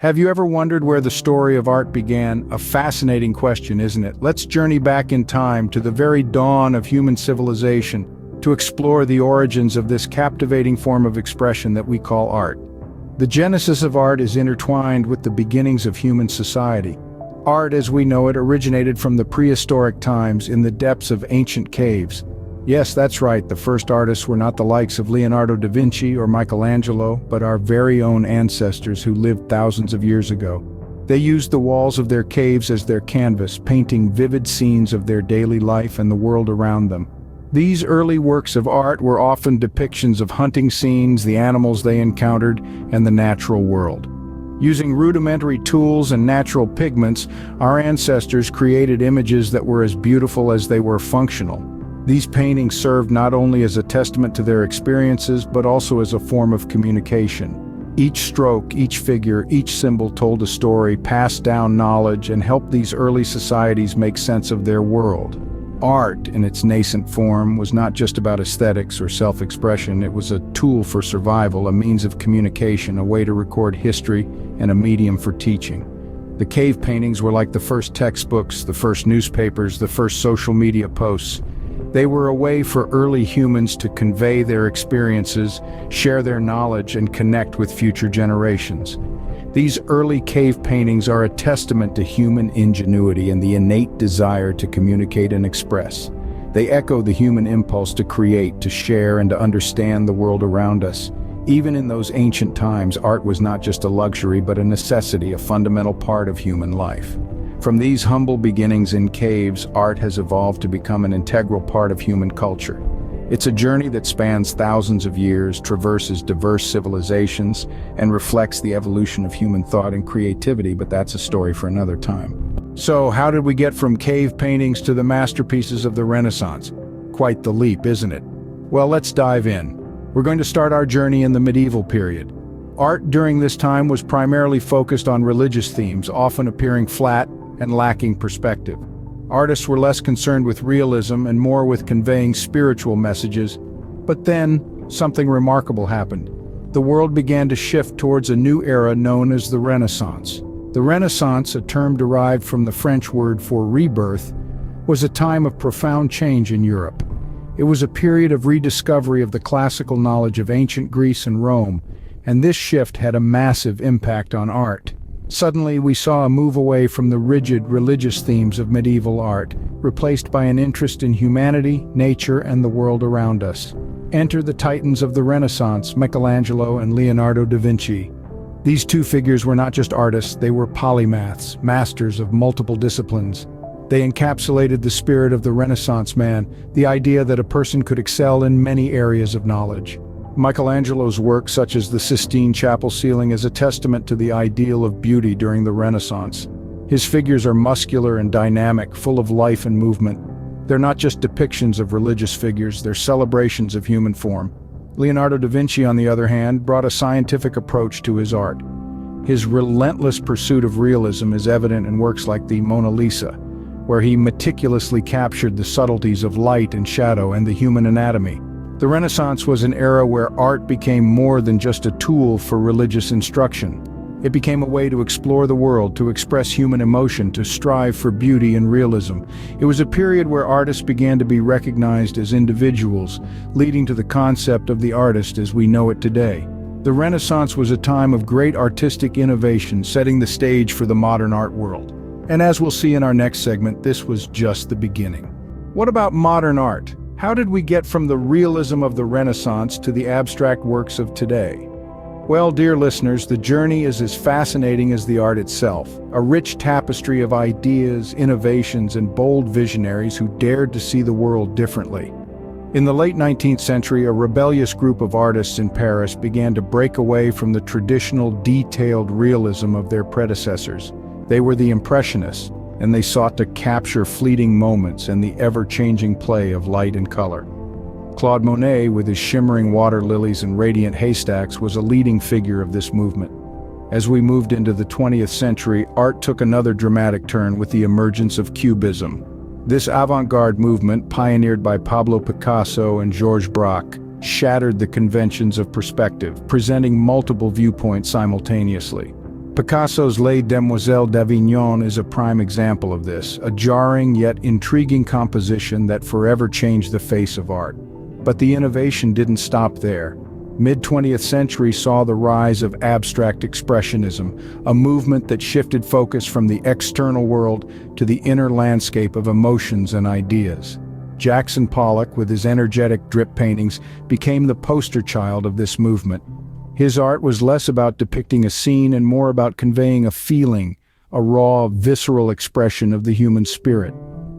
Have you ever wondered where the story of art began? A fascinating question, isn't it? Let's journey back in time to the very dawn of human civilization to explore the origins of this captivating form of expression that we call art. The genesis of art is intertwined with the beginnings of human society. Art, as we know it, originated from the prehistoric times in the depths of ancient caves. Yes, that's right, the first artists were not the likes of Leonardo da Vinci or Michelangelo, but our very own ancestors who lived thousands of years ago. They used the walls of their caves as their canvas, painting vivid scenes of their daily life and the world around them. These early works of art were often depictions of hunting scenes, the animals they encountered, and the natural world. Using rudimentary tools and natural pigments, our ancestors created images that were as beautiful as they were functional. These paintings served not only as a testament to their experiences, but also as a form of communication. Each stroke, each figure, each symbol told a story, passed down knowledge, and helped these early societies make sense of their world. Art, in its nascent form, was not just about aesthetics or self-expression. It was a tool for survival, a means of communication, a way to record history, and a medium for teaching. The cave paintings were like the first textbooks, the first newspapers, the first social media posts. They were a way for early humans to convey their experiences, share their knowledge, and connect with future generations. These early cave paintings are a testament to human ingenuity and the innate desire to communicate and express. They echo the human impulse to create, to share, and to understand the world around us. Even in those ancient times, art was not just a luxury, but a necessity, a fundamental part of human life. From these humble beginnings in caves, art has evolved to become an integral part of human culture. It's a journey that spans thousands of years, traverses diverse civilizations, and reflects the evolution of human thought and creativity, but that's a story for another time. So, how did we get from cave paintings to the masterpieces of the Renaissance? Quite the leap, isn't it? Well, let's dive in. We're going to start our journey in the medieval period. Art during this time was primarily focused on religious themes, often appearing flat and lacking perspective. Artists were less concerned with realism and more with conveying spiritual messages. But then, something remarkable happened. The world began to shift towards a new era known as the Renaissance. The Renaissance, a term derived from the French word for rebirth, was a time of profound change in Europe. It was a period of rediscovery of the classical knowledge of ancient Greece and Rome, and this shift had a massive impact on art. Suddenly, we saw a move away from the rigid religious themes of medieval art, replaced by an interest in humanity, nature, and the world around us. Enter the titans of the Renaissance, Michelangelo and Leonardo da Vinci. These two figures were not just artists, they were polymaths, masters of multiple disciplines. They encapsulated the spirit of the Renaissance man, the idea that a person could excel in many areas of knowledge. Michelangelo's work, such as the Sistine Chapel ceiling, is a testament to the ideal of beauty during the Renaissance. His figures are muscular and dynamic, full of life and movement. They're not just depictions of religious figures, they're celebrations of human form. Leonardo da Vinci, on the other hand, brought a scientific approach to his art. His relentless pursuit of realism is evident in works like the Mona Lisa, where he meticulously captured the subtleties of light and shadow and the human anatomy. The Renaissance was an era where art became more than just a tool for religious instruction. It became a way to explore the world, to express human emotion, to strive for beauty and realism. It was a period where artists began to be recognized as individuals, leading to the concept of the artist as we know it today. The Renaissance was a time of great artistic innovation, setting the stage for the modern art world. And as we'll see in our next segment, this was just the beginning. What about modern art? How did we get from the realism of the Renaissance to the abstract works of today? Well, dear listeners, the journey is as fascinating as the art itself, a rich tapestry of ideas, innovations, and bold visionaries who dared to see the world differently. In the late 19th century, a rebellious group of artists in Paris began to break away from the traditional, detailed realism of their predecessors. They were the Impressionists, and they sought to capture fleeting moments and the ever-changing play of light and color. Claude Monet, with his shimmering water lilies and radiant haystacks, was a leading figure of this movement. As we moved into the 20th century, art took another dramatic turn with the emergence of Cubism. This avant-garde movement, pioneered by Pablo Picasso and Georges Braque, shattered the conventions of perspective, presenting multiple viewpoints simultaneously. Picasso's Les Demoiselles d'Avignon is a prime example of this, a jarring yet intriguing composition that forever changed the face of art. But the innovation didn't stop there. Mid-20th century saw the rise of abstract expressionism, a movement that shifted focus from the external world to the inner landscape of emotions and ideas. Jackson Pollock, with his energetic drip paintings, became the poster child of this movement. His art was less about depicting a scene and more about conveying a feeling, a raw, visceral expression of the human spirit.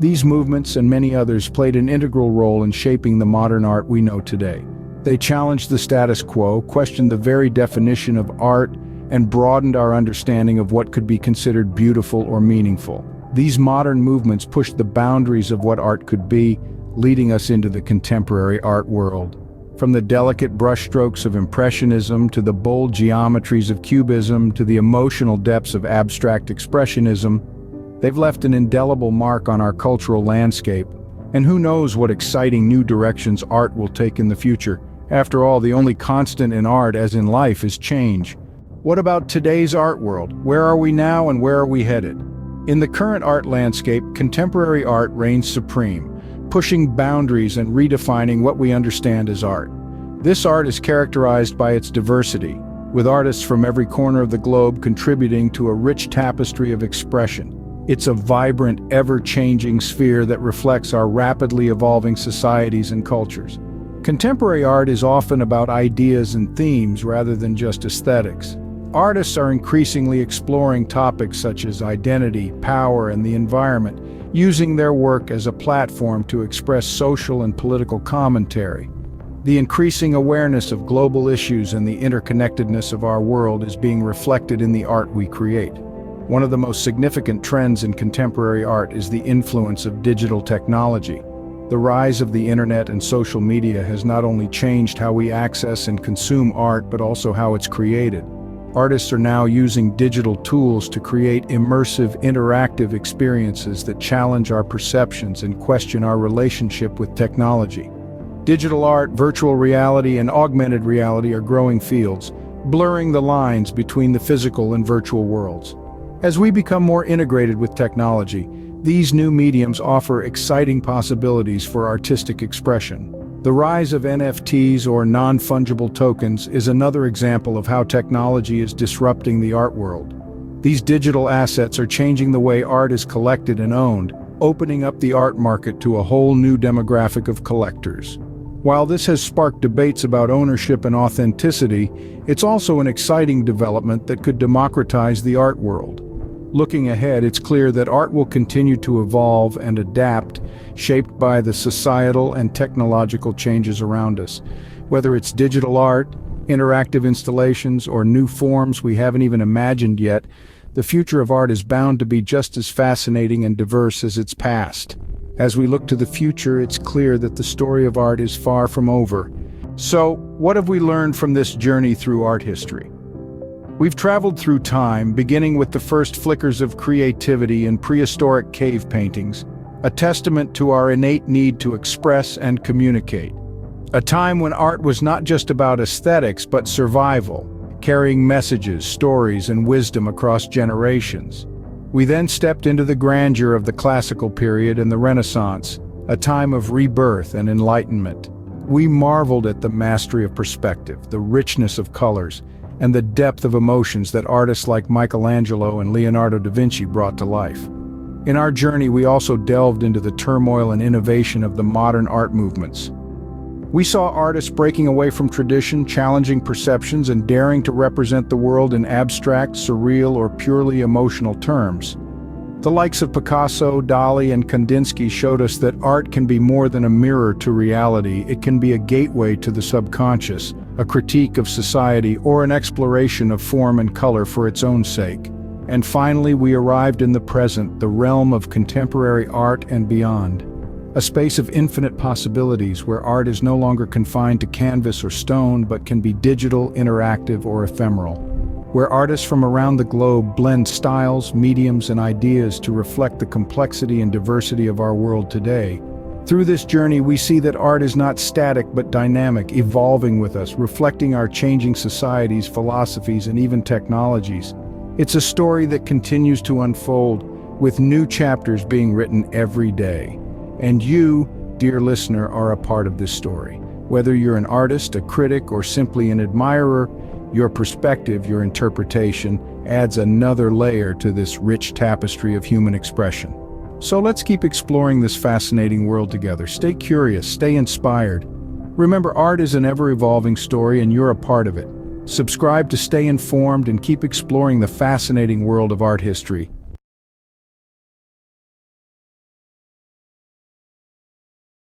These movements and many others played an integral role in shaping the modern art we know today. They challenged the status quo, questioned the very definition of art, and broadened our understanding of what could be considered beautiful or meaningful. These modern movements pushed the boundaries of what art could be, leading us into the contemporary art world. From the delicate brushstrokes of Impressionism to the bold geometries of Cubism to the emotional depths of abstract expressionism, they've left an indelible mark on our cultural landscape. And who knows what exciting new directions art will take in the future. After all, the only constant in art, as in life, is change. What about today's art world? Where are we now and where are we headed? In the current art landscape, contemporary art reigns supreme, pushing boundaries and redefining what we understand as art. This art is characterized by its diversity, with artists from every corner of the globe contributing to a rich tapestry of expression. It's a vibrant, ever-changing sphere that reflects our rapidly evolving societies and cultures. Contemporary art is often about ideas and themes rather than just aesthetics. Artists are increasingly exploring topics such as identity, power, and the environment, using their work as a platform to express social and political commentary. The increasing awareness of global issues and the interconnectedness of our world is being reflected in the art we create. One of the most significant trends in contemporary art is the influence of digital technology. The rise of the internet and social media has not only changed how we access and consume art, but also how it's created. Artists are now using digital tools to create immersive, interactive experiences that challenge our perceptions and question our relationship with technology. Digital art, virtual reality, and augmented reality are growing fields, blurring the lines between the physical and virtual worlds. As we become more integrated with technology, these new mediums offer exciting possibilities for artistic expression. The rise of NFTs, or non-fungible tokens, is another example of how technology is disrupting the art world. These digital assets are changing the way art is collected and owned, opening up the art market to a whole new demographic of collectors. While this has sparked debates about ownership and authenticity, it's also an exciting development that could democratize the art world. Looking ahead, it's clear that art will continue to evolve and adapt, shaped by the societal and technological changes around us. Whether it's digital art, interactive installations, or new forms we haven't even imagined yet, the future of art is bound to be just as fascinating and diverse as its past. As we look to the future, it's clear that the story of art is far from over. So, what have we learned from this journey through art history? We've traveled through time, beginning with the first flickers of creativity in prehistoric cave paintings, a testament to our innate need to express and communicate. A time when art was not just about aesthetics, but survival, carrying messages, stories, and wisdom across generations. We then stepped into the grandeur of the classical period and the Renaissance, a time of rebirth and enlightenment. We marveled at the mastery of perspective, the richness of colors, and the depth of emotions that artists like Michelangelo and Leonardo da Vinci brought to life. In our journey, we also delved into the turmoil and innovation of the modern art movements. We saw artists breaking away from tradition, challenging perceptions, and daring to represent the world in abstract, surreal, or purely emotional terms. The likes of Picasso, Dali, and Kandinsky showed us that art can be more than a mirror to reality. It can be a gateway to the subconscious, a critique of society, or an exploration of form and color for its own sake. And finally, we arrived in the present, the realm of contemporary art and beyond. A space of infinite possibilities where art is no longer confined to canvas or stone, but can be digital, interactive, or ephemeral. Where artists from around the globe blend styles, mediums, and ideas to reflect the complexity and diversity of our world today. Through this journey, we see that art is not static but dynamic, evolving with us, reflecting our changing societies, philosophies, and even technologies. It's a story that continues to unfold, with new chapters being written every day. And you, dear listener, are a part of this story. Whether you're an artist, a critic, or simply an admirer, your perspective, your interpretation, adds another layer to this rich tapestry of human expression. So let's keep exploring this fascinating world together. Stay curious, stay inspired. Remember, art is an ever-evolving story and you're a part of it. Subscribe to stay informed and keep exploring the fascinating world of art history.